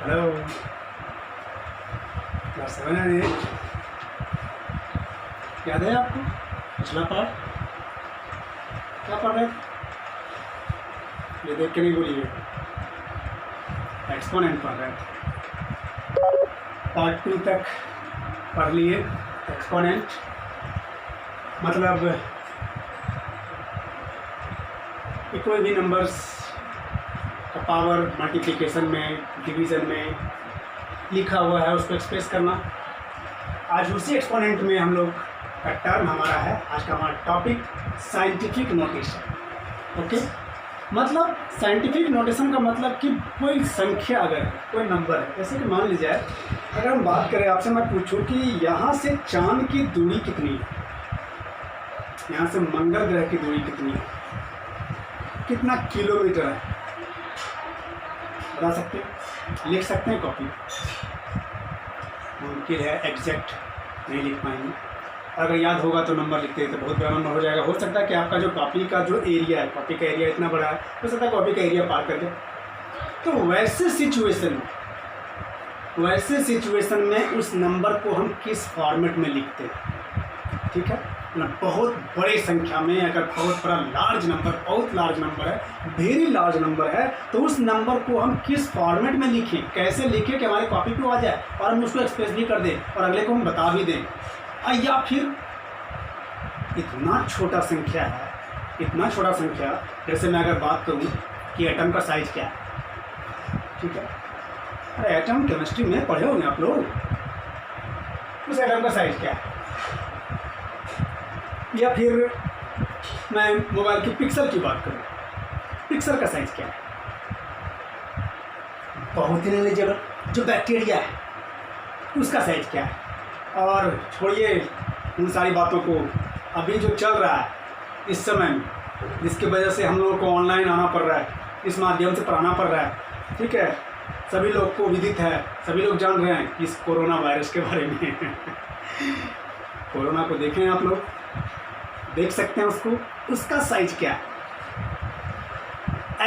Hello. Class 7 and 8 याद है आपको? पिछला पार्ट क्या पढ़ रहे थे? ये देख के नहीं बोलिए, एक्सपोनेंट पढ़ रहे थे। पार्ट 2 तक पढ़ लिए। एक्सपोनेंट मतलब कोई भी नंबर्स का पावर मल्टीप्लिकेशन में, डिवीज़न में लिखा हुआ है उसको एक्सप्रेस करना। आज उसी एक्सपोनेंट में हम लोग का टर्म हमारा है, आज का हमारा टॉपिक साइंटिफिक नोटेशन। ओके, मतलब साइंटिफिक नोटेशन का मतलब कि कोई संख्या अगर कोई नंबर है, जैसे कि मान लीजिए अगर हम बात करें, आपसे मैं पूछूं कि यहाँ से चांद की दूरी कितनी है, यहाँ से मंगल ग्रह की दूरी कितनी है, कितना किलोमीटर है, बता सकते हैं? लिख सकते हैं कॉपी? मुमकिन है एग्जैक्ट नहीं लिख पाएंगे। अगर याद होगा तो नंबर लिखते हैं तो बहुत बड़ा नंबर हो जाएगा। हो सकता है कि आपका जो कॉपी का जो एरिया है, कॉपी का एरिया इतना बड़ा है, हो सकता है कॉपी का एरिया पार कर जाए। तो वैसे सिचुएशन में उस नंबर को हम किस फॉर्मेट में लिखते हैं? ठीक है ना, बहुत बड़े संख्या में अगर बहुत बड़ा लार्ज नंबर, बहुत लार्ज नंबर है, वेरी लार्ज नंबर है, तो उस नंबर को हम किस फॉर्मेट में लिखें, कैसे लिखें कि हमारे कॉपी पे आ जाए और हम उसको एक्सप्रेस भी कर दें और अगले को हम बता भी दें। या फिर इतना छोटा संख्या है, इतना छोटा संख्या, जैसे मैं अगर बात करूं कि एटम का साइज क्या है, ठीक है, अरे एटम केमिस्ट्री में पढ़े होंगे आप लोग, उस एटम का साइज क्या है। या फिर मैं मोबाइल की पिक्सल की बात करूं, पिक्सल का साइज क्या है, बहुत ही नेग्लिजिबल। जो बैक्टीरिया है उसका साइज क्या है। और छोड़िए उन सारी बातों को, अभी जो चल रहा है इस समय में, जिसकी वजह से हम लोगों को ऑनलाइन आना पड़ रहा है, इस माध्यम से पढ़ाना पड़ रहा है, ठीक है, सभी लोग को विदित है, सभी लोग जान रहे हैं इस कोरोना वायरस के बारे में। कोरोना को देखें, आप लोग देख सकते हैं उसको, उसका साइज क्या है।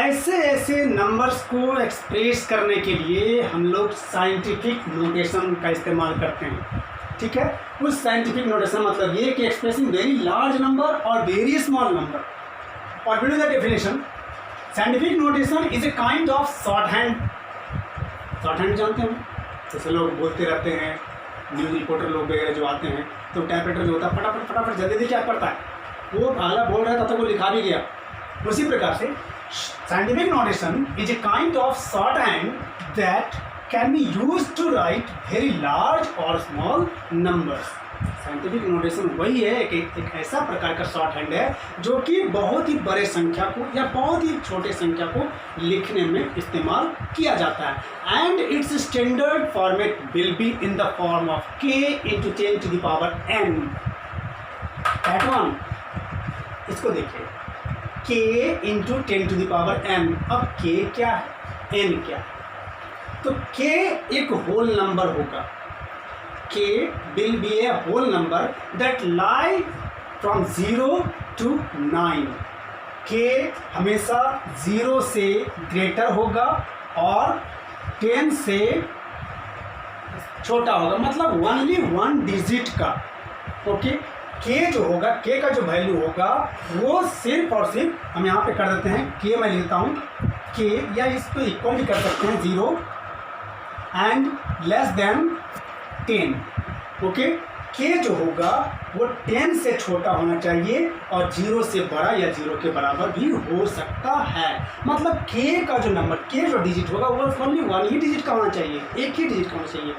ऐसे नंबर्स को एक्सप्रेस करने के लिए हम लोग साइंटिफिक नोटेशन का इस्तेमाल करते हैं, ठीक है। उस साइंटिफिक नोटेशन मतलब ये कि एक्सप्रेसिंग वेरी लार्ज नंबर और वेरी स्मॉल नंबर। और we do the definition, scientific notation is a kind of short hand. Short hand जानते हैं, जैसे लोग बोलते रहते हैं, न्यूज़ रिपोर्टर लोग वगैरह जो आते हैं, तो टाइपराइटर जो होता है फटाफट फटाफट जल्दी क्या करता है, वो अगला बोल रहा है तब तक वो लिखा भी गया। उसी प्रकार से scientific notation is a kind of shorthand that can be used to write very large or small numbers. Scientific notation वही है कि एक ऐसा प्रकार का शॉर्ट हैंड है जो कि बहुत ही बड़े संख्या को या बहुत ही छोटे संख्या को लिखने में इस्तेमाल किया जाता है। And it's standard format will be in the form of k into 10 to the power n. That one, इसको देखिए, k into 10 to the power n। अब k क्या है, n क्या है? तो k एक होल नंबर होगा। k will be a whole number that lie from 0 to 9। k हमेशा 0 से ग्रेटर होगा और 10 से छोटा होगा, मतलब ओनली 1 डिजिट का। ओके, k जो होगा, k का जो वैल्यू होगा वो सिर्फ और सिर्फ हम यहाँ पे कर देते हैं, k मैं लिखता हूँ k, या इसको इक्वल भी कर सकते हैं 0 and less than 10। Okay, k जो होगा वो 10 से छोटा होना चाहिए और 0 से बड़ा या 0 के बराबर भी हो सकता है। मतलब k का जो नंबर, k जो डिजिट होगा वो ओनली 1 ही डिजिट का होना चाहिए, एक ही डिजिट का होना चाहिए।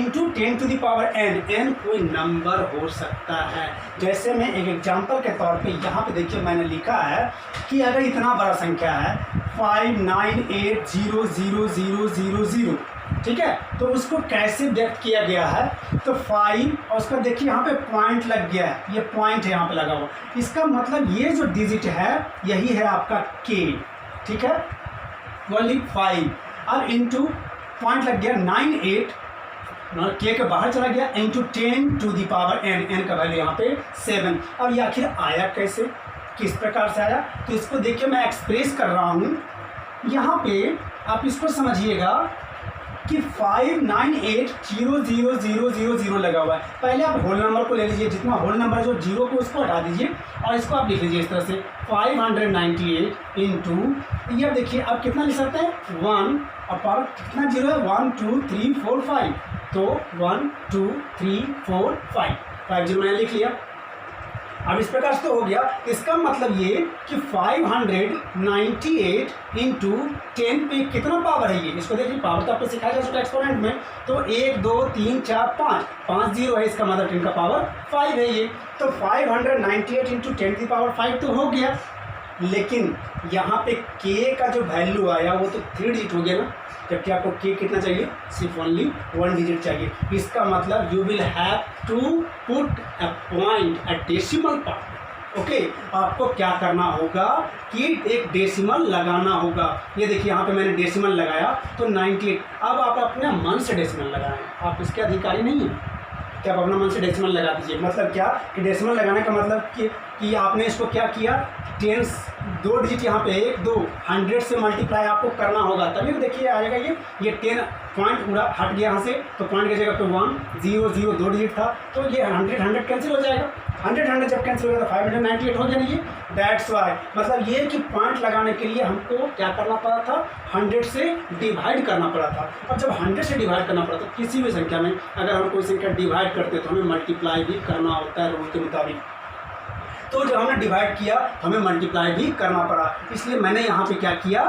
Into 10 to the power n, n कोई नंबर हो सकता है। जैसे मैं एक एग्जांपल के तौर पे यहाँ पे देखिए, मैंने लिखा है कि अगर इतना बड़ा संख्या है 5980000, ठीक है, तो उसको कैसे व्यक्त किया गया है, तो 5 और उसका देखिए यहाँ पे पॉइंट लग गया है, ये पॉइंट है यहाँ पे लगा हुआ, इसका मतलब ये जो डिजिट है यही है आपका k, ठीक है, ओनली 5। अब इंटू पॉइंट लग गया 98, k के बाहर चला गया, into 10 to the power n, n का वैल्यू यहाँ पे 7। अब ये आखिर आया कैसे, किस प्रकार से आया, तो इसको देखिए मैं एक्सप्रेस कर रहा हूँ यहाँ पे, आप इसको समझिएगा कि 598000000 लगा हुआ है। पहले आप होल नंबर को ले लीजिए, जितना होल नंबर जो जीरो को उसको हटा दीजिए और इसको आप लिख लीजिए इस तरह से 598 इंटू, ये देखिए आप कितना लिख सकते हैं 1 और पावर कितना जीरो है 1 2 3 4 5, तो 1 2 3 4 5 जीरो मैंने लिख लिया। अब इस प्रकार से तो हो गया। इसका मतलब ये कि 598 इंटू 10 पे कितना पावर है ये, इसको देखिए पावर तो आपको सिखाया जा चुका है एक्सपोनेंट में, तो 1 2 3 4 5 जीरो है, इसका मतलब 10 का पावर 5 है ये। तो 598 इंटू 10 की पावर 5 तो हो गया, लेकिन यहाँ पे के का जो वैल्यू आया वो तो 3 डिजिट हो गया ना, जबकि आपको के कितना चाहिए, सिर्फ ओनली 1 डिजिट चाहिए। इसका मतलब you will have to put a point a decimal point. Okay, आपको क्या करना होगा कि एक डेसिमल लगाना होगा। ये देखिए यहाँ पे मैंने डेसिमल लगाया तो 98। अब आप अपने मन से डेसिमल लगाएं, आप इसके अधिकारी नहीं हैं कि आप अपना मन से डेसिमल लगा दीजिए। मतलब क्या कि डेसिमल लगाने का मतलब कि आपने इसको क्या किया, 10 2 डिजिट यहाँ पे 1 2 100 से मल्टीप्लाई आपको करना होगा, तभी तो देखिए आ जाएगा ये 10 पॉइंट पूरा हट गया यहाँ से, तो पॉइंट की जगह पे 1 0 0 2 डिजिट था, तो ये 100 कैंसिल हो जाएगा। 100 जब कैंसिल हो गया तो 598 हो गया नहीं, दैट्स वाई। मतलब ये कि पॉइंट लगाने के लिए हमको क्या करना पड़ा था, 100 से डिवाइड करना पड़ा था। और जब 100 से डिवाइड करना पड़ा तो किसी भी संख्या में अगर हम कोई संख्या डिवाइड करते तो हमें मल्टीप्लाई भी करना होता है रूल के मुताबिक। तो जब हमने डिवाइड किया तो हमें मल्टीप्लाई भी करना पड़ा, इसलिए मैंने यहाँ पे क्या किया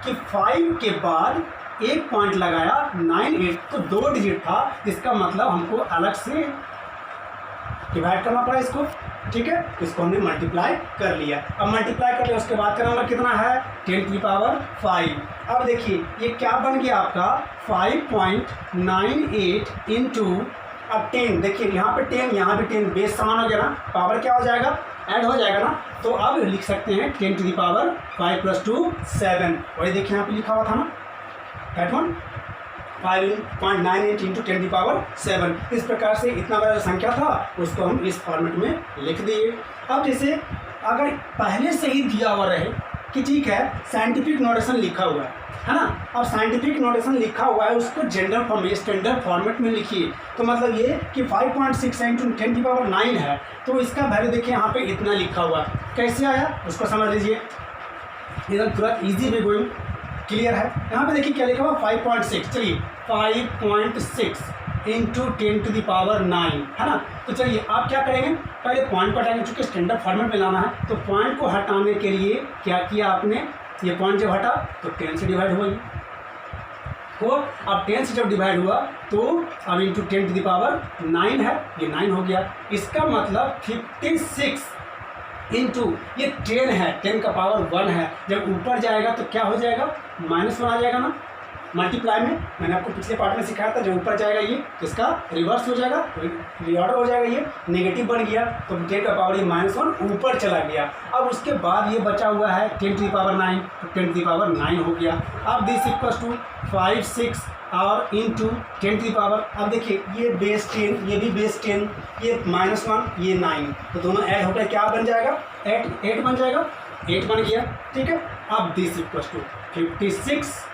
कि 5 के बाद एक पॉइंट लगाया 98, तो 2 डिजिट था, इसका मतलब हमको अलग से डिवाइड करना पड़ा इसको। ठीक है, इसको हमने मल्टीप्लाई कर लिया। अब मल्टीप्लाई कर लिया उसके बाद का नंबर कितना है 10 की पावर 5। अब देखिए ये क्या बन गया आपका 5.98 इंटू, अब 10 देखिए यहाँ पे 10 यहाँ पे 10, बेस समान हो गया ना, पावर क्या हो जाएगा, ऐड हो जाएगा ना, तो अब लिख सकते हैं 10 टू द पावर 5 + 2 7। और ये देखिए यहाँ पे लिखा हुआ था ना that one 5.98 इंटू 10 की पावर 7। इस प्रकार से इतना बड़ा संख्या था उसको हम इस फॉर्मेट में लिख दिए। अब जैसे अगर पहले से ही दिया हुआ रहे कि ठीक है साइंटिफिक नोटेशन लिखा हुआ है ना, अब साइंटिफिक नोटेशन लिखा हुआ है उसको जनरल फॉर्म स्टैंडर्ड फॉर्मेट में लिखिए। तो मतलब ये कि 5.6 इंटू 10 की पावर 9 है, तो इसका वैल्यू देखिए यहाँ पे इतना लिखा हुआ है, कैसे आया उसको समझ लीजिए, एकदम तुरंत ईजी वे गोइंग क्लियर है। यहाँ पे देखिए क्या लिखा हुआ 5.6, चलिए 5.6 इंटू 10 टू द पावर 9 है ना। तो चलिए आप क्या करेंगे, पहले पॉइंट को हटाएंगे, चूँकि स्टैंडर्ड फॉर्मेट में लाना है तो पॉइंट को हटाने के लिए क्या किया आपने, ये पॉइंट जब हटा तो 10 से डिवाइड हुआ हो, अब 10 से जब डिवाइड हुआ तो अब इंटू 10 टू द पावर 9 है, ये 9 हो गया। इसका मतलब 56 इंटू ये 10 है, 10 का पावर 1 है, जब ऊपर जाएगा तो क्या हो जाएगा -1 आ जाएगा ना मल्टीप्लाई में। मैंने आपको पिछले पार्ट में सिखाया था जब ऊपर जाएगा ये तो इसका रिवर्स हो जाएगा, रिऑर्डर हो जाएगा, ये नेगेटिव बन गया तो 10 का पावर ये -1 ऊपर चला गया। अब उसके बाद ये बचा हुआ है 10 टू द पावर 9, तो 10 टू द पावर 9 हो गया। अब दिस इक्वल्स टू 5 6 और इंटू 10 टू द पावर, अब देखिए ये बेस 10, ये भी बेस 10, ये -1 ये 9, तो दोनों ऐड होकर क्या बन जाएगा 8 बन जाएगा, 8 बन गया। ठीक है, अब दिस इक्वल्स टू 56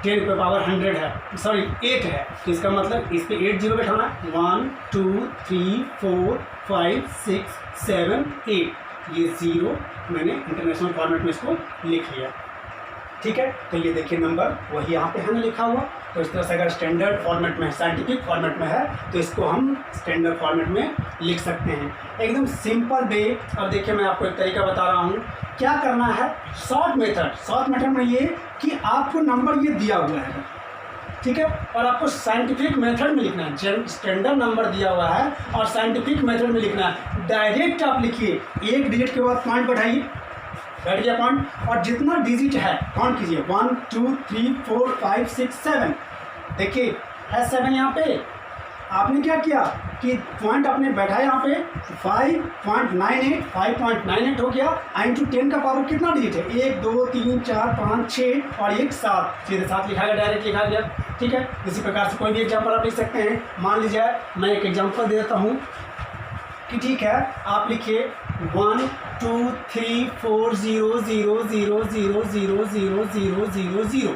10 पे पावर 100 है, सॉरी 8 है, तो इसका मतलब इस पे 8 जीरो बैठाना, 1 2 3 4 5 6 7 8, ये 0 मैंने इंटरनेशनल फॉर्मेट में इसको लिख लिया। ठीक है, तो ये देखिए नंबर वही यहाँ पे है ना लिखा हुआ। तो इस तरह से अगर स्टैंडर्ड फॉर्मेट में है, साइंटिफिक फॉर्मेट में है, तो इसको हम स्टैंडर्ड फॉर्मेट में लिख सकते हैं, एकदम सिंपल वे। अब देखिए मैं आपको एक तरीका बता रहा हूँ क्या करना है, शॉर्ट मेथड में ये कि आपको नंबर ये दिया हुआ है, ठीक है, और आपको साइंटिफिक मेथड में लिखना है। स्टैंडर्ड नंबर दिया हुआ है और साइंटिफिक मेथड में लिखना है। डायरेक्ट आप लिखिए, एक डिजिट के बाद पॉइंट बढ़ाइए, बैठ गया पॉइंट, और जितना डिजिट है काउंट कीजिए 1 2 3 4 5 6 7, देखिए है 7 यहाँ पे। आपने क्या किया कि पॉइंट आपने बैठा यहाँ पे 5.98 हो गया, इंटू 10 का पावर कितना डिजिट है 1 2 3 4 5 6 और 1 7, सीधे 7 लिखा गया, डायरेक्ट लिखा गया। ठीक है, इसी प्रकार से कोई भी एग्जाम्पल आप लिख सकते हैं। मान लीजिए मैं एक एग्जाम्पल दे देता हूँ कि ठीक है आप लिखिए 1 2 3 4 0 0 0 0 0 0 0 0 0,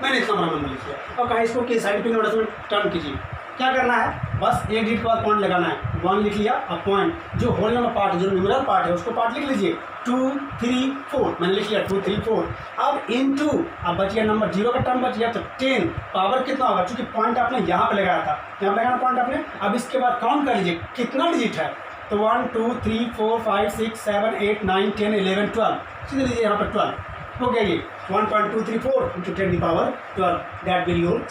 मैंने इतना बड़ा नंबर लिख लिया और कहा इसको कि साइंटिफिक नोटेशन में टर्न कीजिए। क्या करना है, बस एक डिजिट के बाद पॉइंट लगाना है, 1 लिख लिया, अब पॉइंट जो होल नंबर पार्ट है, जो न्यूमेरल पार्ट है उसको पार्ट लिख लीजिए, 2 3 4 मैंने लिख लिया 2 3 4। अब इनटू, अब बच गया नंबर 0 का टर्म बच गया, तो 10 पावर कितना होगा, चूंकि पॉइंट आपने यहाँ पे लगाया था, यहाँ पे लगाना पॉइंट आपने। अब इसके बाद काउंट कर लीजिए कितना डिजिट है, तो 1 2 3 4 5 6 7 8 9 10 11 12, सीधे लीजिए यहाँ पर 12 हो गया। ये 1.234 into 10 की power 12, that will your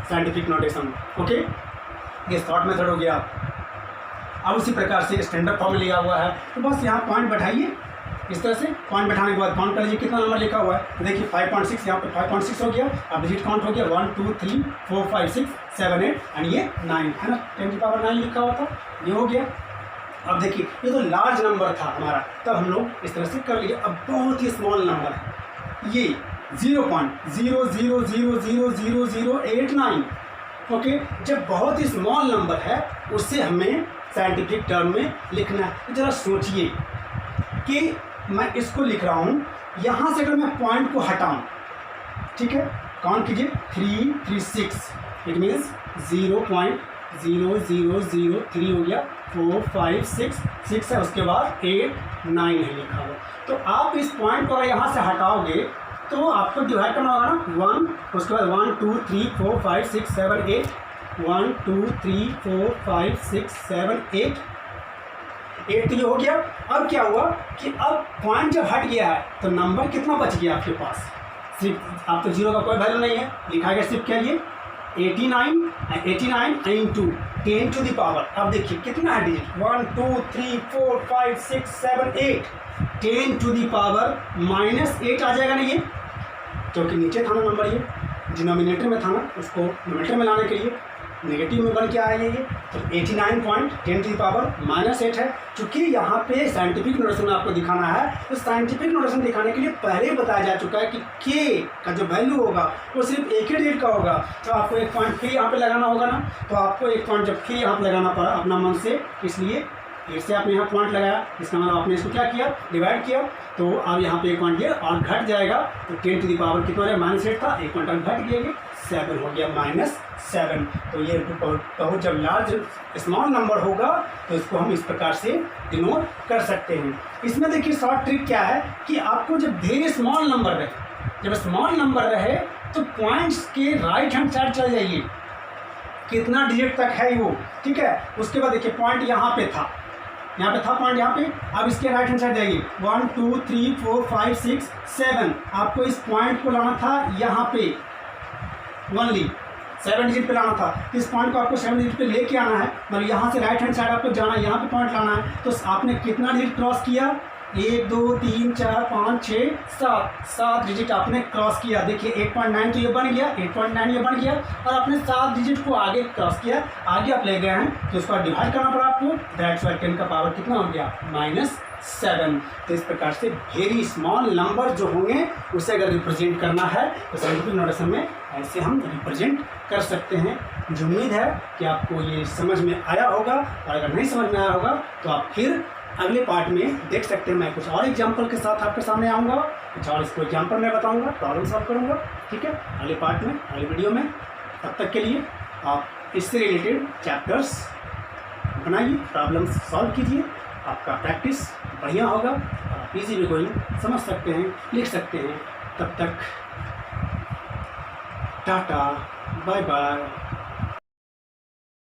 scientific notation. Okay, ये शॉर्ट मेथड हो गया। अब उसी प्रकार से स्टैंडर्ड फॉर्म में लिया हुआ है, तो बस यहाँ पॉइंट बैठाइए, इस तरह से पॉइंट बैठाने के बाद काउंट कर लीजिए कितना नंबर लिखा हुआ है, तो देखिए 5.6 यहाँ पे 5.6 हो गया। अब डिजिट काउंट हो गया 1 2 3 4 5 6 7 8 एंड ये 9 है ना, 10 की पावर 9 लिखा हुआ था, ये हो गया। अब देखिए ये तो लार्ज नंबर था हमारा, तब हम लोग इस तरह से कर लिए। अब बहुत ही स्मॉल नंबर है, ये 0.00000089। ओके, जब बहुत ही स्मॉल नंबर है उससे हमें साइंटिफिक टर्म में लिखना है। जरा सोचिए कि मैं इसको लिख रहा हूँ, यहाँ से अगर मैं पॉइंट को हटाऊँ, ठीक है, काउंट कीजिए 3 3 6, इट मीन्स 0.0003 हो गया, 4 5 6 है, उसके बाद 8 9 है लिखा हुआ। तो आप इस पॉइंट को अगर यहाँ से हटाओगे तो आपको डिवाइड करना होगा ना, 1, उसके बाद 1 2 3 4 5 6 7 8, 1 2 3 4 5 6 7 8 तो ये हो गया। अब क्या हुआ कि अब पॉइंट जब हट गया है तो नंबर कितना बच गया आपके पास, सिर्फ आप तो 0 का कोई वैल्यू नहीं है, लिखा गया सिर्फ क्या ये 89 इंटू 10 टू द पावर। अब देखिए कितना है डिजिट, 1 2 3 4 5 6 7 8, 10 टू दी पावर -8 आ जाएगा ना ये, क्योंकि नीचे था ना नंबर, ये डिनोमिनेटर में था ना, उसको नोमिनेटर में लाने के लिए नेगेटिव में बन के आया ये, तो 89.10 टू दी पावर -8 है। चूँकि यहाँ पे साइंटिफिक नोटेशन में आपको दिखाना है, तो साइंटिफिक नोटेशन दिखाने के लिए पहले बताया जा चुका है कि के का जो वैल्यू होगा वो सिर्फ एक ही डिजिट का होगा, तो आपको एक पॉइंट फिर यहाँ पे लगाना होगा ना, तो आपको एक पॉइंट जब फिर यहाँ पे लगाना पड़ा अपना मन से, इसलिए फिर से आपने यहाँ पॉइंट लगाया, इसका मतलब आपने इसको क्या किया, डिवाइड किया, तो अब यहाँ पे एक पॉइंट गया और घट जाएगा, तो 10 टू दी पावर कितना है, -8 था, एक पॉइंट घट गया, 7 हो गया, -7। तो ये बहुत जब लार्ज स्मॉल नंबर होगा तो इसको हम इस प्रकार से डिनोट कर सकते हैं। इसमें देखिए शॉर्ट ट्रिक क्या है कि आपको जब वेरी स्मॉल नंबर रहे, जब स्मॉल नंबर रहे तो पॉइंट्स के राइट हैंड साइड चल जाइए, कितना डिजिट तक है वो, ठीक है। उसके बाद देखिए पॉइंट यहाँ पे था, यहाँ पे था पॉइंट यहाँ पे, अब इसके राइट हैंड साइड जाइए, 1 2 3 4 5 6 7, आपको इस पॉइंट को लाना था यहाँ पे ओनली 7 डिजिट पे लाना था, इस पॉइंट को आपको 7 डिजिट पे लेके आना है, मतलब यहाँ से राइट हैंड साइड आपको जाना है, यहाँ पे पॉइंट लाना है, तो आपने कितना डिजिट क्रॉस किया, 1 2 3 4 5 6 7 डिजिट आपने क्रॉस किया। देखिए 8.9 तो ये बन गया, 8.9 ये बन गया, और आपने 7 डिजिट को आगे क्रॉस किया, आगे आप ले गए हैं, तो उसको डिवाइड करना पड़ा आपको, दैट्स व्हाई 10 का पावर कितना हो गया, -7। तो इस प्रकार से वेरी स्मॉल नंबर जो होंगे उसे अगर रिप्रेजेंट करना है तो साइंटिफिक नोटेशन में ऐसे हम रिप्रेजेंट कर सकते हैं। मुझे उम्मीद है कि आपको ये समझ में आया होगा, और अगर नहीं समझ में आया होगा तो आप फिर अगले पार्ट में देख सकते हैं, मैं कुछ और एग्जाम्पल के साथ आपके सामने आऊँगा, कुछ और इसको एग्जाम्पल में बताऊँगा, प्रॉब्लम सॉल्व करूँगा, ठीक है, अगले पार्ट में, अगले वीडियो में। तब तक के लिए आप इससे रिलेटेड चैप्टर्स बनाइए, प्रॉब्लम सॉल्व कीजिए, आपका प्रैक्टिस बढ़िया होगा और आप इजी वे गोइंग समझ सकते हैं, लिख सकते हैं। तब तक टाटा, बाय बाय।